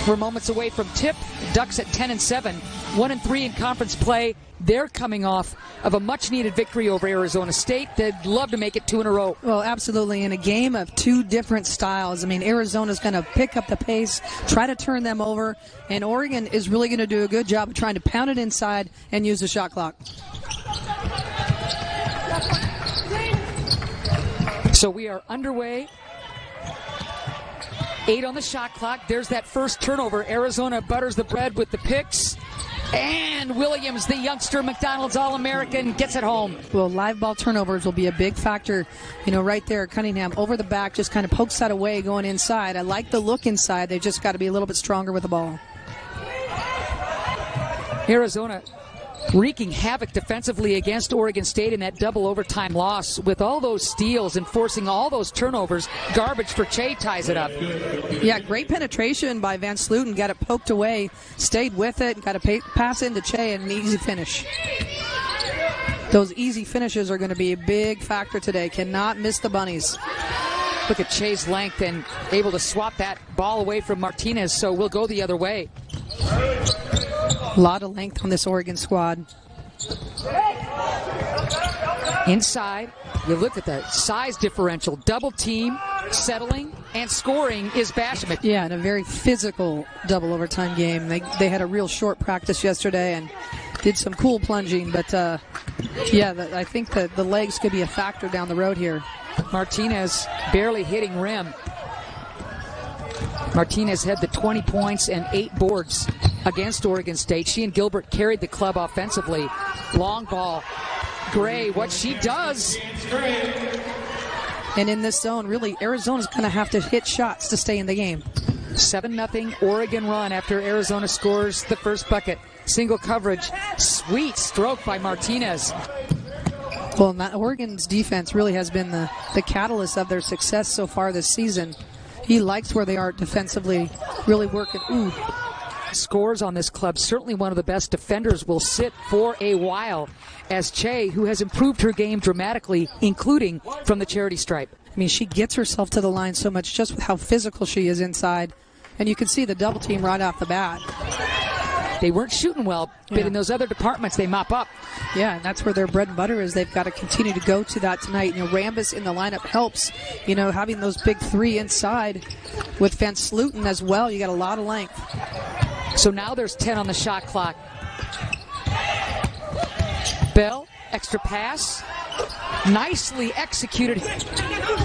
We're moments away from tip. Ducks at 10-7, 1-3 in conference play. They're coming off of a much-needed victory over Arizona State. They'd love to make it 2 in a row. Well, absolutely. In a game of two different styles. I mean, Arizona's going to pick up the pace, try to turn them over, and Oregon is really going to do a good job of trying to pound it inside and use the shot clock. So we are underway. 8 on the shot clock. There's that first turnover. Arizona butters the bread with the picks. And Williams, the youngster McDonald's All-American, gets it home. Well, live ball turnovers will be a big factor. You know, right there, Cunningham over the back, just kind of pokes that away going inside. I like the look inside. They've just got to be a little bit stronger with the ball. Arizona wreaking havoc defensively against Oregon State in that double overtime loss. With all those steals and forcing all those turnovers, garbage for Che ties it up. Yeah, great penetration by VanSlooten. Got it poked away, stayed with it, got a pass into Che and an easy finish. Those easy finishes are going to be a big factor today. Cannot miss the bunnies. Look at Che's length and able to swap that ball away from Martinez, so we'll go the other way. A lot of length on this Oregon squad. Inside, you look at the size differential. Double team, settling, and scoring is Basham. Yeah, in a very physical double overtime game. They had a real short practice yesterday and did some cool plunging, but I think that the legs could be a factor down the road here. Martinez barely hitting rim. Martinez had the 20 points and 8 boards against Oregon State. She and Gilbert carried the club offensively. Long ball. Gray, what she does. And in this zone, really, Arizona's going to have to hit shots to stay in the game. 7-0 Oregon run after Arizona scores the first bucket. Single coverage. Sweet stroke by Martinez. Well, Oregon's defense really has been the catalyst of their success so far this season. He likes where they are defensively, really working. Ooh. Scores on this club. Certainly one of the best defenders will sit for a while, as Che, who has improved her game dramatically, including from the charity stripe. I mean, she gets herself to the line so much just with how physical she is inside. And you can see the double team right off the bat. They weren't shooting well, but in those other departments, they mop up. Yeah, and that's where their bread and butter is. They've got to continue to go to that tonight. You know, Rambis in the lineup helps. You know, having those big three inside with VanSlooten as well. You got a lot of length. So now there's 10 on the shot clock. Bell, extra pass. Nicely executed.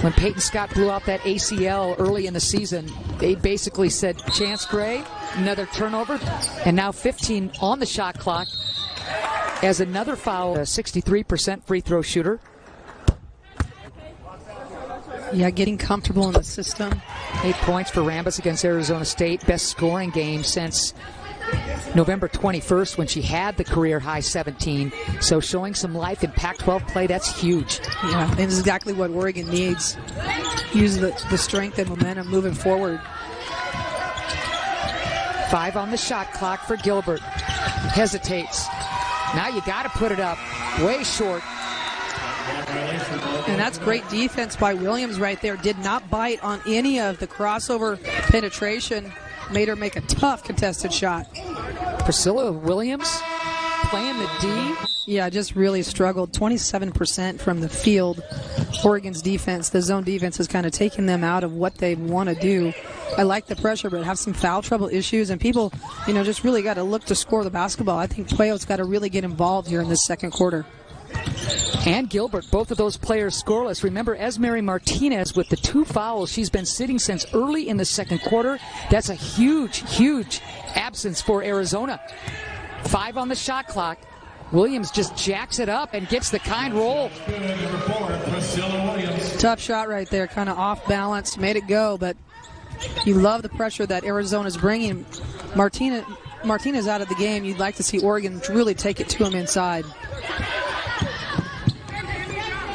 When Peyton Scott blew out that ACL early in the season, they basically said, Chance Gray, another turnover, and now 15 on the shot clock as another foul, a 63% free throw shooter. Yeah, getting comfortable in the system. 8 points for Rambis against Arizona State. Best scoring game since November 21st when she had the career high 17. So showing some life in Pac-12 play, that's huge. Yeah, and it's exactly what Oregon needs. Use the strength and momentum moving forward. 5 on the shot clock for Gilbert. Hesitates. Now you got to put it up. Way short. And that's great defense by Williams right there. Did not bite on any of the crossover penetration. Made her make a tough contested shot. Priscilla Williams playing the D. Yeah, just really struggled. 27% from the field. Oregon's defense, the zone defense, has kind of taken them out of what they want to do. I like the pressure, but have some foul trouble issues. And people, you know, just really got to look to score the basketball. I think Pueyo's got to really get involved here in this second quarter. And Gilbert, both of those players scoreless. Remember, Esmery Martinez with the 2 fouls. She's been sitting since early in the second quarter. That's a huge, huge absence for Arizona. 5 on the shot clock. Williams just jacks it up and gets the kind roll. Tough shot right there, kind of off balance. Made it go, but you love the pressure that Arizona's bringing. Martinez out of the game. You'd like to see Oregon really take it to him inside.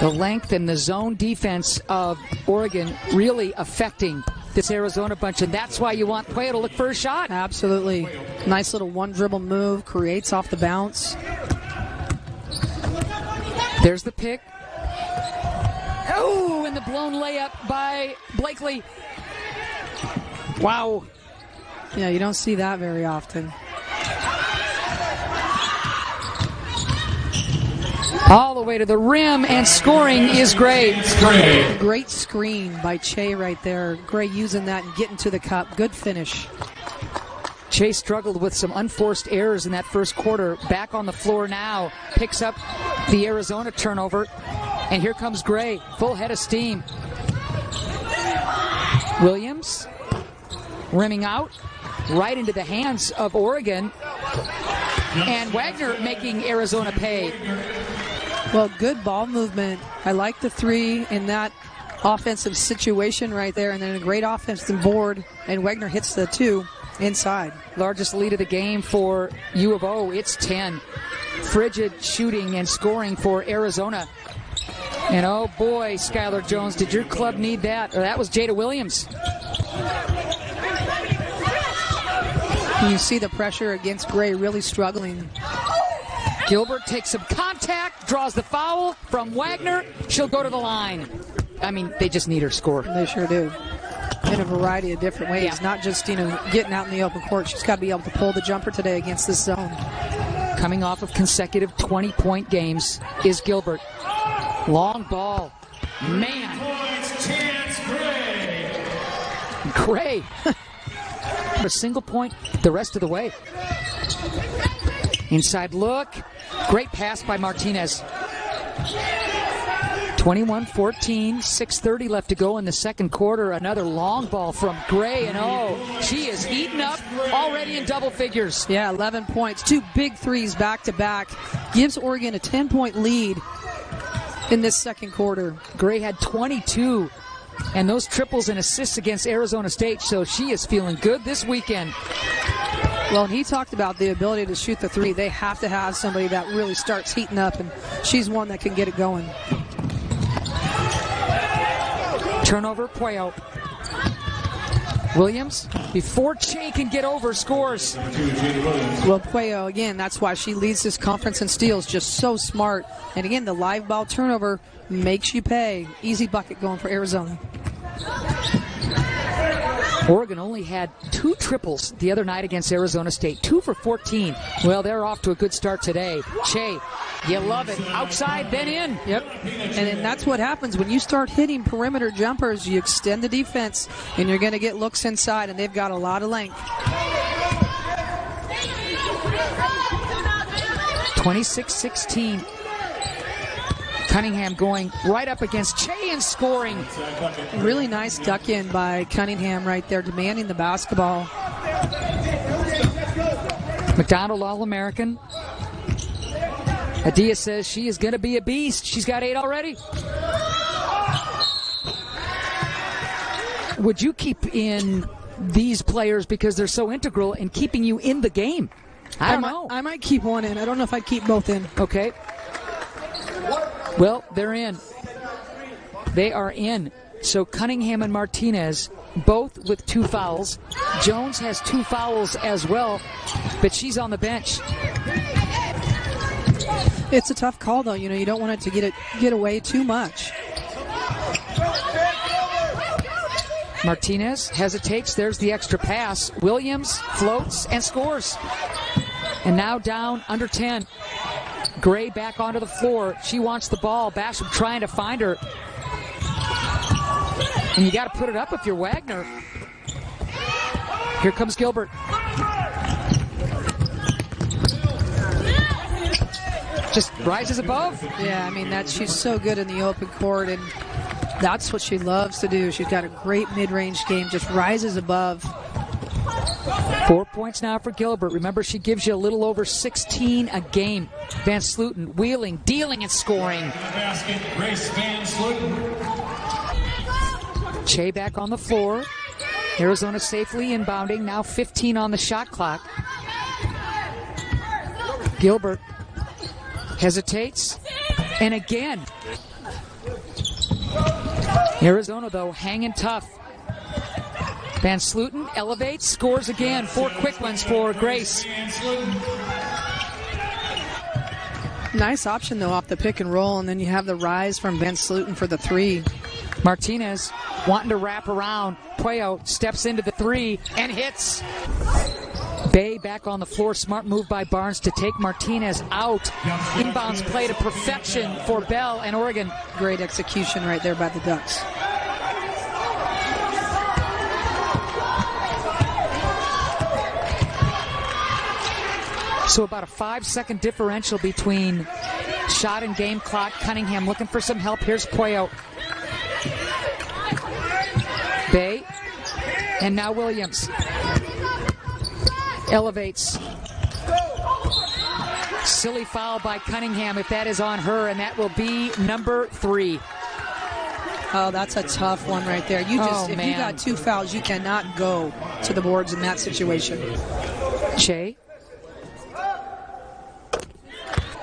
The length and the zone defense of Oregon really affecting this Arizona bunch, and that's why you want Pueyo to look for a shot. Absolutely. Nice little one dribble move, creates off the bounce. There's the pick. Oh, and the blown layup by Blakely. Wow. Yeah, you don't see that very often. All the way to the rim, and scoring is Gray. Great screen by Che right there. Gray using that and getting to the cup. Good finish. Che struggled with some unforced errors in that first quarter. Back on the floor now. Picks up the Arizona turnover. And here comes Gray. Full head of steam. Williams rimming out. Right into the hands of Oregon. And Wagner making Arizona pay. Well, good ball movement. I like the three in that offensive situation right there. And then a great offensive board. And Wagner hits the two inside. Largest lead of the game for U of O. It's 10. Frigid shooting and scoring for Arizona. And oh boy, Skylar Jones, did your club need that? Or that was Jada Williams. You see the pressure against Gray really struggling. Gilbert takes some contact, draws the foul from Wagner. She'll go to the line. I mean, they just need her score. They sure do. In a variety of different ways. Yeah. Not just, getting out in the open court. She's got to be able to pull the jumper today against this zone. Coming off of consecutive 20-point games is Gilbert. Long ball. Man. Gray. A single point the rest of the way. Inside look. Great pass by Martinez. 21-14, 6:30 left to go in the second quarter. Another long ball from Gray, and she is eaten up already in double figures. Yeah, 11 points. Two big threes back-to-back. Gives Oregon a 10-point lead in this second quarter. Gray had 22, and those triples and assists against Arizona State, so she is feeling good this weekend. Well, he talked about the ability to shoot the three. They have to have somebody that really starts heating up, and she's one that can get it going. Turnover, Puello. Williams, before Che can get over, scores. Well, Puello, again, that's why she leads this conference in steals. Just so smart. And again, the live ball turnover makes you pay. Easy bucket going for Arizona. Oregon only had 2 triples the other night against Arizona State. 2 for 14. Well, they're off to a good start today. Che, you love it. Outside, then in. Yep. And then that's what happens when you start hitting perimeter jumpers. You extend the defense, and you're going to get looks inside, and they've got a lot of length. 26-16. Cunningham going right up against Che and scoring. Really nice duck in by Cunningham right there, demanding the basketball. McDonald All-American. Adia says she is going to be a beast. She's got 8 already. Would you keep in these players because they're so integral in keeping you in the game? I don't know. I might keep one in. I don't know if I'd keep both in. Okay. Well, they're in. They are in. So Cunningham and Martinez, both with 2 fouls. Jones has 2 fouls as well, but she's on the bench. It's a tough call, though. You don't want it to get away too much. Martinez hesitates. There's the extra pass. Williams floats and scores. And now down under 10. Gray back onto the floor. She wants the ball. Basham trying to find her. And you got to put it up if you're Wagner. Here comes Gilbert. Just rises above. Yeah, I mean, she's so good in the open court, and that's what she loves to do. She's got a great mid-range game, just rises above. 4 points now for Gilbert. Remember, she gives you a little over 16 a game. VanSlooten wheeling, dealing, and scoring. Che back on the floor. Arizona safely inbounding. Now 15 on the shot clock. Gilbert hesitates. And again. Arizona, though, hanging tough. VanSlooten elevates, scores again. 4 quick ones for Grace. Nice option, though, off the pick and roll, and then you have the rise from VanSlooten for the 3. Martinez wanting to wrap around. Puello steps into the three and hits. Bay back on the floor. Smart move by Barnes to take Martinez out. Inbounds play to perfection for Bell and Oregon. Great execution right there by the Ducks. So about a 5-second differential between shot and game clock. Cunningham looking for some help. Here's Puello. Bay. And now Williams. Elevates. Silly foul by Cunningham if that is on her, and that will be number 3. Oh, that's a tough one right there. If you got 2 fouls, you cannot go to the boards in that situation. Che.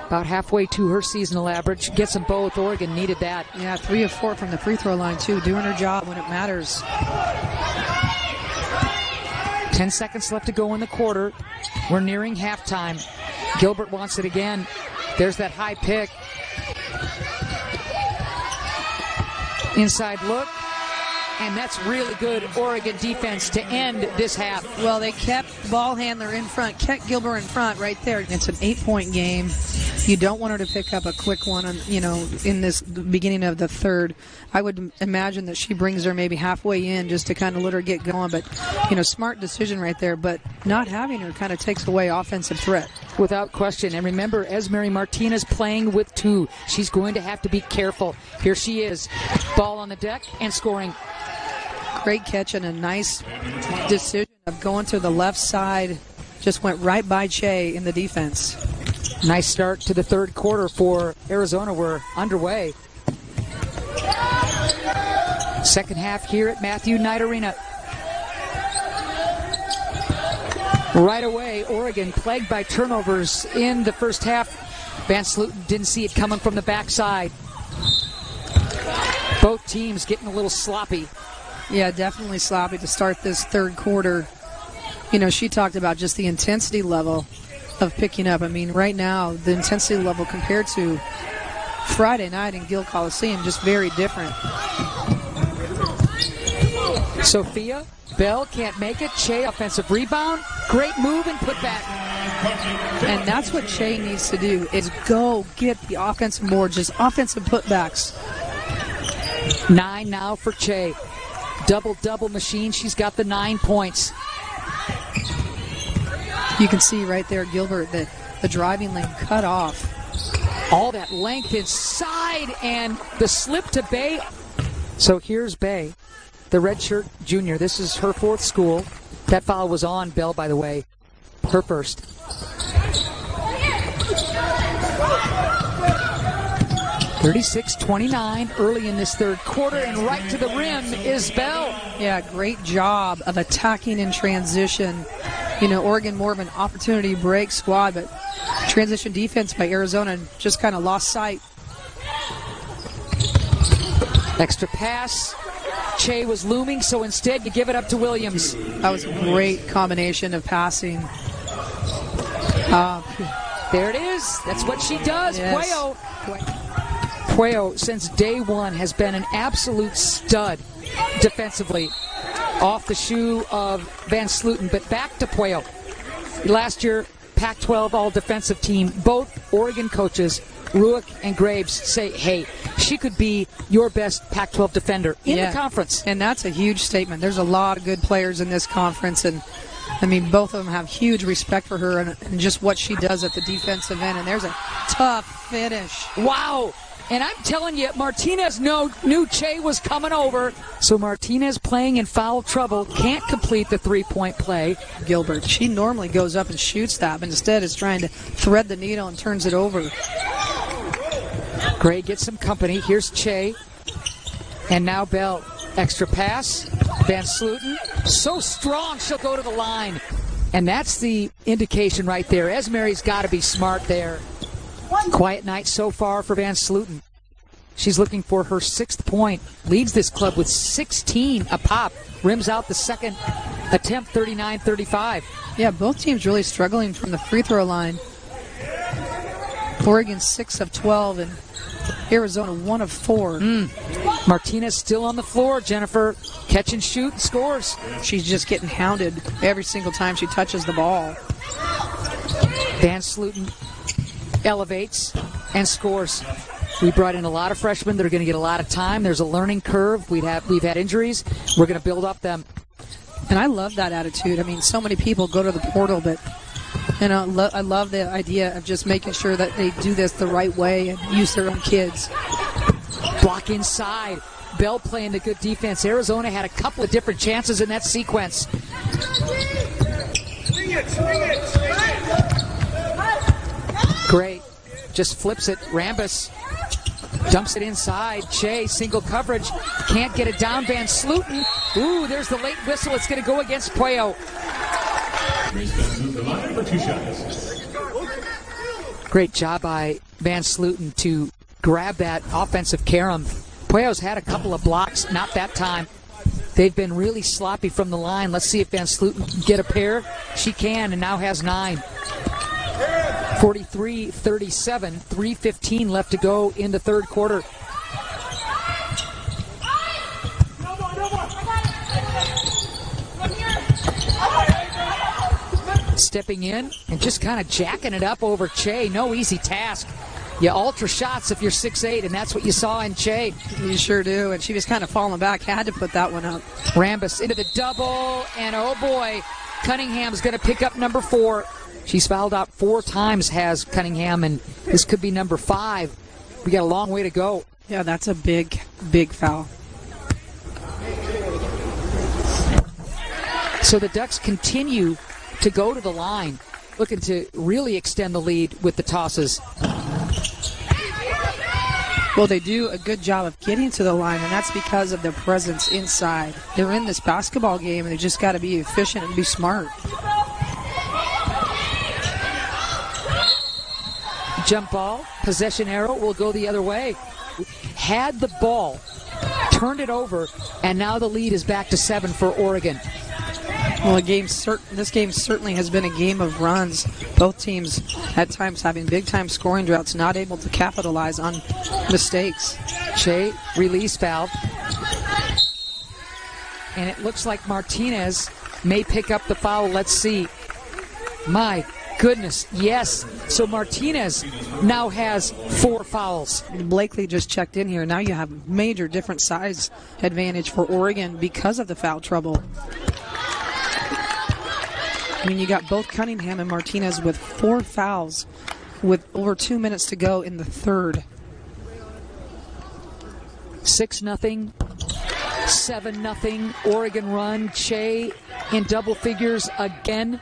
About halfway to her seasonal average. Gets them both. Oregon needed that. Yeah, 3 of 4 from the free throw line, too. Doing her job when it matters. 10 seconds left to go in the quarter. We're nearing halftime. Gilbert wants it again. There's that high pick. Inside look. And that's really good Oregon defense to end this half. Well, they kept ball handler in front, kept Gilbert in front right there. It's an 8-point game. You don't want her to pick up a quick one, in this beginning of the third. I would imagine that she brings her maybe halfway in just to kind of let her get going. But, smart decision right there. But not having her kind of takes away offensive threat. Without question. And remember, Esmery Martinez playing with 2. She's going to have to be careful. Here she is. Ball on the deck and scoring. Great catch and a nice decision of going to the left side. Just went right by Che in the defense. Nice start to the third quarter for Arizona. We're underway. Second half here at Matthew Knight Arena. Right away, Oregon plagued by turnovers in the first half. VanSlooten didn't see it coming from the backside. Both teams getting a little sloppy. Yeah, definitely sloppy to start this third quarter. She talked about just the intensity level of picking up. I mean, right now, the intensity level compared to Friday night in Gill Coliseum, just very different. Sophia, Bell can't make it. Che, offensive rebound. Great move and put back. And that's what Che needs to do, is go get the offensive board, just offensive putbacks. 9 now for Che. Double-double machine. She's got the 9 points. You can see right there, Gilbert, that the driving lane cut off. All that length inside and the slip to Bay. So here's Bay, the redshirt junior. This is her 4th school. That foul was on Bell, by the way. Her first. (36-29) early in this third quarter, and right to the rim is Bell. Yeah, great job of attacking in transition. Oregon more of an opportunity break squad, but transition defense by Arizona just kind of lost sight. Extra pass. Che was looming, so instead you give it up to Williams. That was a great combination of passing. There it is. That's what she does. Yes. Puello, since day one, has been an absolute stud defensively. Off the shoe of VanSlooten, but back to Puello. Last year, Pac-12 all-defensive team. Both Oregon coaches, Ruick and Graves, say, hey, she could be your best Pac-12 defender in the conference. And that's a huge statement. There's a lot of good players in this conference, and both of them have huge respect for her and just what she does at the defensive end. And there's a tough finish. Wow. And I'm telling you, Martinez knew Che was coming over. So Martinez playing in foul trouble, can't complete the 3-point play. Gilbert, she normally goes up and shoots that, but instead is trying to thread the needle and turns it over. Gray gets some company. Here's Che. And now Bell. Extra pass. VanSlooten. So strong, she'll go to the line. And that's the indication right there. Esmery's got to be smart there. Quiet night so far for VanSlooten. She's looking for her 6th point. Leads this club with 16 a pop. Rims out the second attempt, 39-35. Yeah, both teams really struggling from the free throw line. Oregon 6 of 12 and Arizona 1 of 4. Martinez still on the floor. Jennifer, catch and shoot, and scores. She's just getting hounded every single time she touches the ball. VanSlooten elevates and scores. We brought in a lot of freshmen that are going to get a lot of time. There's a learning curve. We've had injuries. We're going to build up them. And I love that attitude. I mean, so many people go to the portal, but I love the idea of just making sure that they do this the right way and use their own kids. Block inside. Bell playing the good defense. Arizona had a couple of different chances in that sequence. Gray just flips it. Rambus dumps it inside. Che, single coverage. Can't get it down. VanSlooten. Ooh, there's the late whistle. It's going to go against Puello. Great job by VanSlooten to grab that offensive carom. Puello's had a couple of blocks, not that time. They've been really sloppy from the line. Let's see if VanSlooten can get a pair. She can, and now has 9. 43-37, 3:15 left to go in the third quarter. Stepping in and just kind of jacking it up over Che. No easy task. You alter shots if you're 6'8", and that's what you saw in Che. You sure do, and she was kind of falling back. Had to put that one up. Rambus into the double, and oh boy, Cunningham's going to pick up number 4. She's fouled out 4 times, has Cunningham, and this could be number 5. We got a long way to go. Yeah, that's a big, big foul. So the Ducks continue to go to the line, looking to really extend the lead with the tosses. Well, they do a good job of getting to the line, and that's because of their presence inside. They're in this basketball game, and they just got to be efficient and be smart. Jump ball, possession arrow will go the other way. Had the ball, turned it over, and now the lead is back to 7 for Oregon. Well, this game certainly has been a game of runs. Both teams at times having big-time scoring droughts, not able to capitalize on mistakes. Che, release valve. And it looks like Martinez may pick up the foul. Let's see. My goodness, yes. So Martinez now has 4 fouls. Blakely just checked in here. Now you have major different size advantage for Oregon because of the foul trouble. I mean, you got both Cunningham and Martinez with 4 fouls with over 2 minutes to go in the third. 6-0, 7-0, Oregon run. Che in double figures again.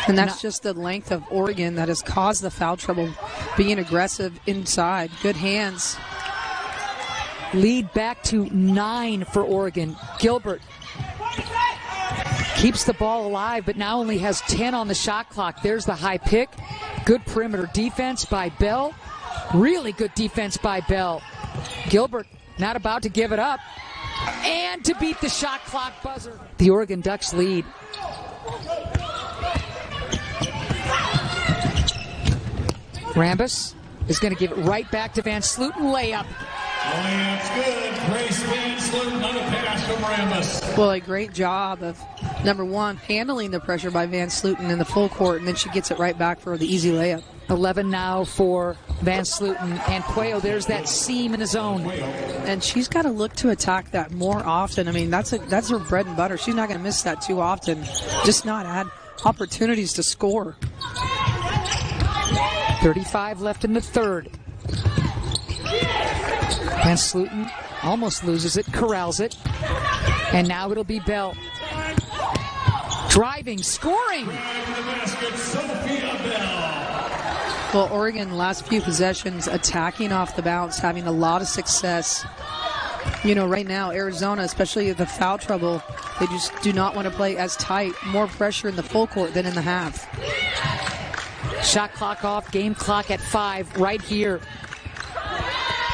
And that's just the length of Oregon that has caused the foul trouble, being aggressive inside. Good hands. Lead back to 9 for Oregon. Gilbert keeps the ball alive, but now only has 10 on the shot clock. There's the high pick. Good perimeter defense by Bell. Really good defense by Bell. Gilbert not about to give it up. And to beat the shot clock buzzer. The Oregon Ducks lead. Rambus is going to give it right back to VanSlooten. Layup. Layup's good. Grace VanSlooten on a pass from Rambus. Well, a great job of, number one, handling the pressure by VanSlooten in the full court, and then she gets it right back for the easy layup. 11 now for VanSlooten. And Puello, there's that seam in the zone. And she's got to look to attack that more often. I mean, that's her bread and butter. She's not going to miss that too often. Just not add opportunities to score. 35 left in the third. VanSlooten almost loses it, corrals it. And now it'll be Bell. Driving, scoring. Well, Oregon, last few possessions, attacking off the bounce, having a lot of success. You know, right now, Arizona, especially the foul trouble, they just do not want to play as tight. More pressure in the full court than in the half. Shot clock off, game clock at 5 right here.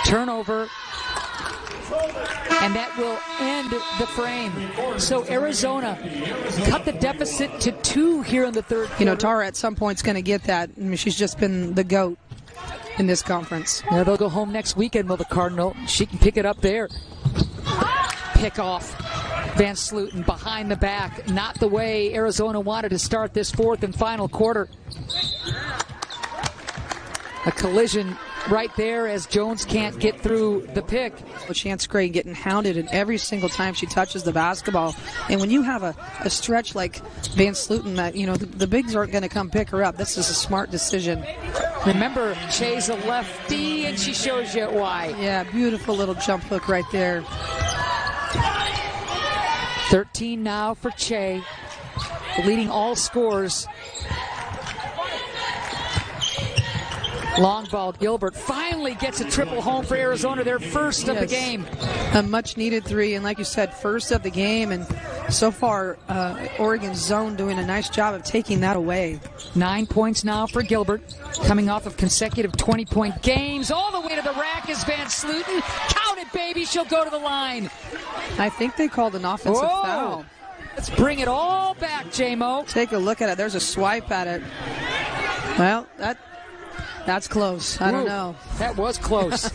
Turnover. And that will end the frame. So Arizona cut the deficit to 2 here in the third quarter. You know, Tara at some point is going to get that. I mean, she's just been the GOAT. in this conference. Now they'll go home next weekend, will the Cardinal? She can pick it up there. Pick off. VanSlooten behind the back. Not the way Arizona wanted to start this fourth and final quarter. A collision right there as Jones can't get through the pick. Chance Gray getting hounded in every single time she touches the basketball. And when you have a stretch like VanSlooten, that the bigs aren't going to come pick her up. This is a smart decision. Remember, Che's a lefty, and she shows you why. Yeah, beautiful little jump hook right there. 13 now for Che, leading all scores. Long ball, Gilbert finally gets a triple home for Arizona, their first of the game. A much-needed three, and like you said, first of the game, and so far, Oregon's zone doing a nice job of taking that away. 9 points now for Gilbert, coming off of consecutive 20-point games. All the way to the rack is VanSlooten. Count it, baby, she'll go to the line. I think they called an offensive foul. Let's bring it all back, J-Mo. Take a look at it. There's a swipe at it. Well, that's close. I don't know. That was close.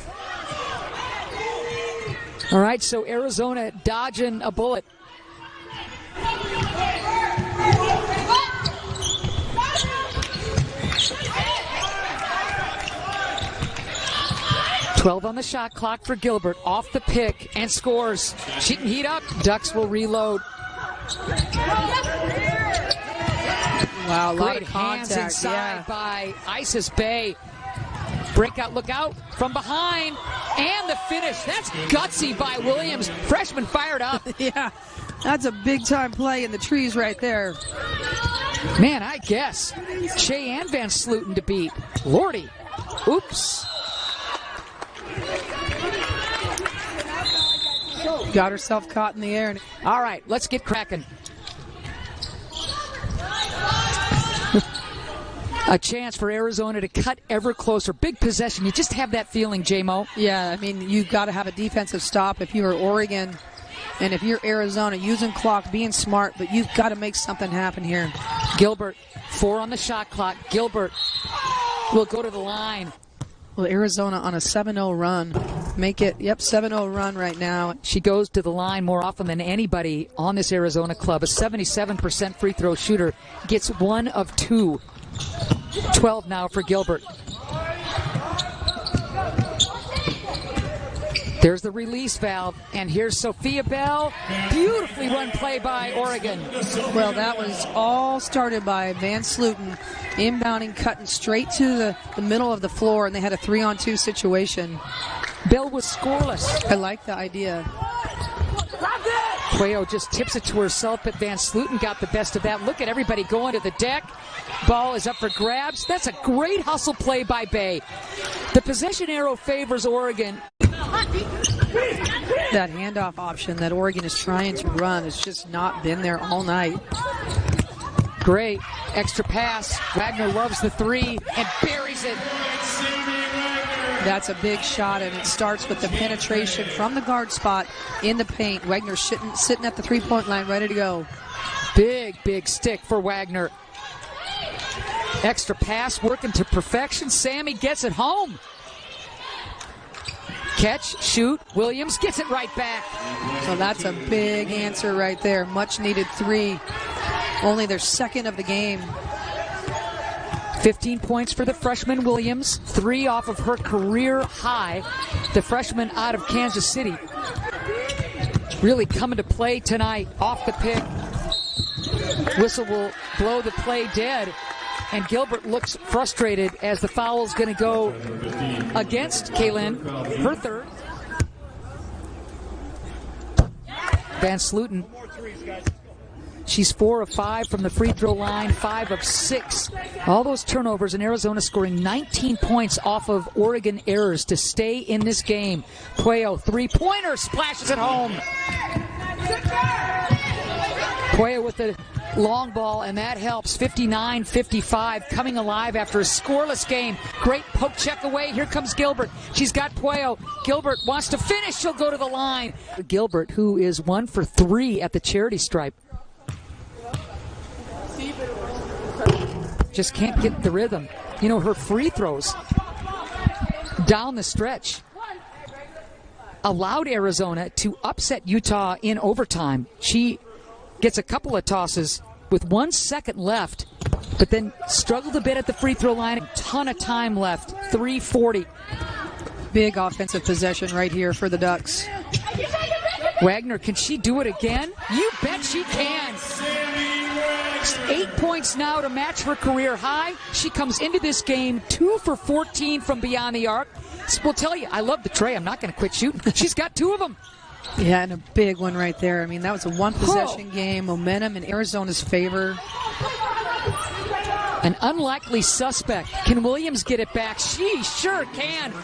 All right, so Arizona dodging a bullet. $12 on the shot clock for Gilbert. Off the pick and scores. She can heat up. Ducks will reload. Wow, a lot Great of contact. hands inside by Isis Bay. Breakout, look out from behind, and the finish. That's gutsy by Williams. Freshman fired up. Yeah, that's a big-time play in the trees right there. Man, I guess. Che and VanSlooten to beat. Lordy. Oops. Got herself caught in the air. All right, let's get cracking. A chance for Arizona to cut ever closer. Big possession. You just have that feeling, J-Mo. Yeah, I mean, you've got to have a defensive stop if you're Oregon. And if you're Arizona, using clock, being smart, but you've got to make something happen here. Gilbert, 4 on the shot clock. Gilbert will go to the line. Well, Arizona on a 7-0 run. Make it, 7-0 run right now. She goes to the line more often than anybody on this Arizona club. A 77% free throw shooter. Gets 1 of 2. 12 now for Gilbert. There's the release valve, and here's Sophia Bell. Beautifully run play by Oregon. Well, that was all started by VanSlooten, inbounding, cutting straight to the middle of the floor, and they had a 3-on-2 situation. Bell was scoreless. I like the idea. Cuello just tips it to herself, but VanSlooten got the best of that. Look at everybody going to the deck. Ball is up for grabs. That's a great hustle play by Bay. The possession arrow favors Oregon. That handoff option that Oregon is trying to run has just not been there all night. Great extra pass. Wagner loves the 3 and buries it. That's a big shot, and it starts with the penetration from the guard spot in the paint. Wagner sitting at the three-point line, ready to go. Big stick for Wagner. Extra pass working to perfection. Sammy gets it home. Catch, shoot. Williams gets it right back. So that's a big answer right there. Much needed 3. Only their second of the game. 15 points for the freshman Williams. 3 off of her career high. The freshman out of Kansas City. Really coming to play tonight. Off the pick. Whistle will blow the play dead. And Gilbert looks frustrated as the foul is going to go against Kaylin. Her third. VanSlooten. She's 4 of 5 from the free throw line, 5 of 6. All those turnovers, and Arizona scoring 19 points off of Oregon errors to stay in this game. Cuello, 3-pointer, splashes it home. Cuello with the long ball, and that helps. 59-55, coming alive after a scoreless game. Great poke check away. Here comes Gilbert. She's got Cuello. Gilbert wants to finish. She'll go to the line. Gilbert, who is 1 for 3 at the charity stripe. Just can't get the rhythm. You know, her free throws down the stretch allowed Arizona to upset Utah in overtime. She gets a couple of tosses with 1 second left, but then struggled a bit at the free throw line. A ton of time left, 3:40. Big offensive possession right here for the Ducks. Wagner, can she do it again? You bet she can. 8 points now to match her career high. She comes into this game 2 for 14 from beyond the arc. We'll tell you, I love the tray. I'm not going to quit shooting. She's got 2 of them. Yeah, and a big one right there. I mean, that was a one-possession game. Momentum in Arizona's favor. An unlikely suspect. Can Williams get it back? She sure can.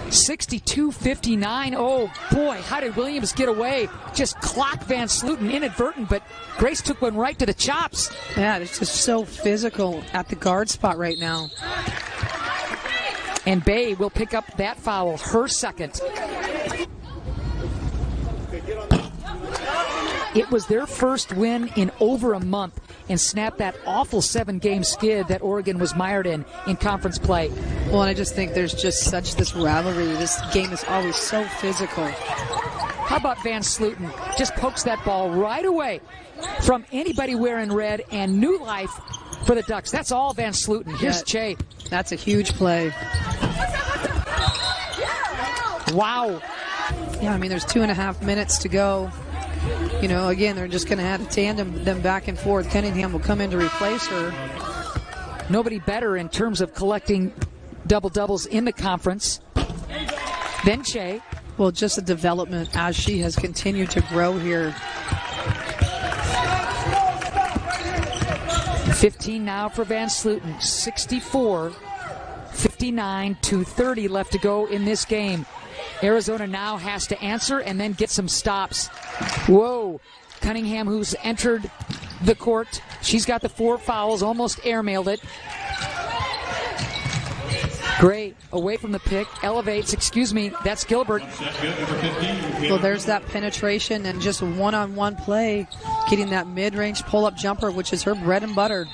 62-59. Oh, boy, how did Williams get away? Just clocked VanSlooten, inadvertent, but Grace took one right to the chops. Yeah, it's just so physical at the guard spot right now. And Bay will pick up that foul, her second. It was their first win in over a month and snapped that awful 7-game skid that Oregon was mired in conference play. Well, and I just think there's just such this rivalry. This game is always so physical. How about VanSlooten? Just pokes that ball right away from anybody wearing red, and new life for the Ducks. That's all VanSlooten. Here's Che. That's a huge play. Wow. Yeah, I mean, there's 2.5 minutes to go. You know, again, they're just going to have to tandem them back and forth. Cunningham will come in to replace her. Nobody better in terms of collecting double-doubles in the conference than Che. Well, just a development as she has continued to grow here. 15 now for VanSlooten. 64-59 to 30 left to go in this game. Arizona now has to answer and then get some stops. Whoa. Cunningham, who's entered the court. She's got the 4 fouls, almost airmailed it. Gray away from the pick, elevates, that's Gilbert. Well, there's that penetration and just a one-on-one play, getting that mid-range pull-up jumper, which is her bread and butter.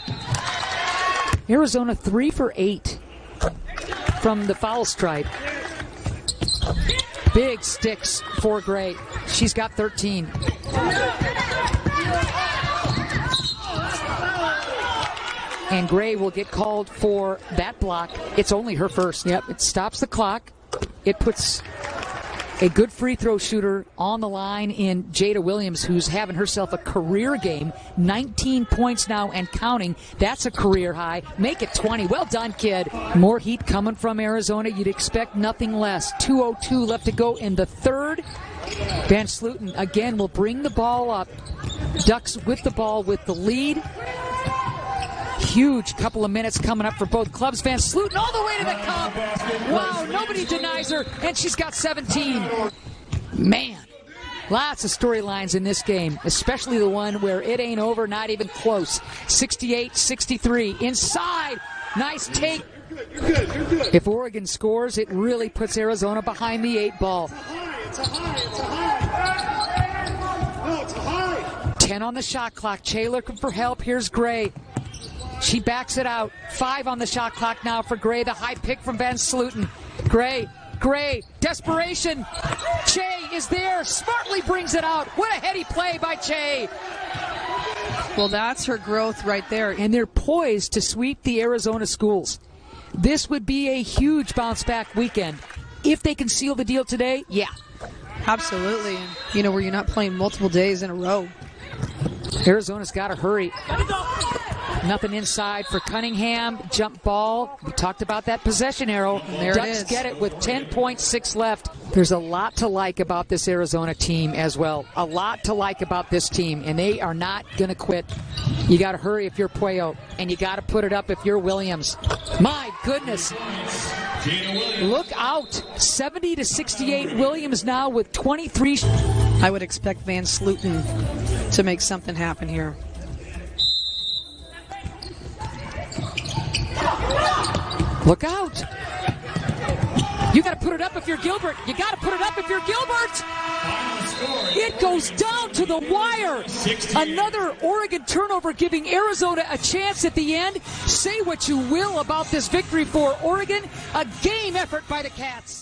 Arizona 3 for 8 from the foul stripe. Big sticks for Gray. She's got 13. And Gray will get called for that block. It's only her first. Yep, it stops the clock. It puts a good free throw shooter on the line in Jada Williams, who's having herself a career game. 19 points now and counting. That's a career high. Make it 20. Well done, kid. More heat coming from Arizona. You'd expect nothing less. 2:02 left to go in the third. VanSlooten again will bring the ball up. Ducks with the ball with the lead. Huge couple of minutes coming up for both clubs. VanSlooten all the way to the cup. Wow, nobody denies her, and she's got 17. Man, lots of storylines in this game, especially the one where it ain't over, not even close. 68-63. Inside. Nice take. If Oregon scores, it really puts Arizona behind the 8 ball. 10 on the shot clock. Che looking for help. Here's Gray. She backs it out. 5 on the shot clock now for Gray. The high pick from VanSlooten. Gray, desperation. Che is there. Smartly brings it out. What a heady play by Che. Well, that's her growth right there. And they're poised to sweep the Arizona schools. This would be a huge bounce-back weekend. If they can seal the deal today, yeah. Absolutely. You know, where you're not playing multiple days in a row. Arizona's got to hurry. Nothing inside for Cunningham. Jump ball. We talked about that possession arrow. And there Ducks it is. get it with 10.6 left. There's a lot to like about this Arizona team as well. A lot to like about this team, and they are not going to quit. You got to hurry if you're Puello, and you got to put it up if you're Williams. My goodness. Look out. 70-68. Williams now with 23. I would expect VanSlooten to make something happen here. Look out. You got to put it up if you're Gilbert. You got to put it up if you're Gilbert. It goes down to the wire. Another Oregon turnover giving Arizona a chance at the end. Say what you will about this victory for Oregon. A game effort by the Cats.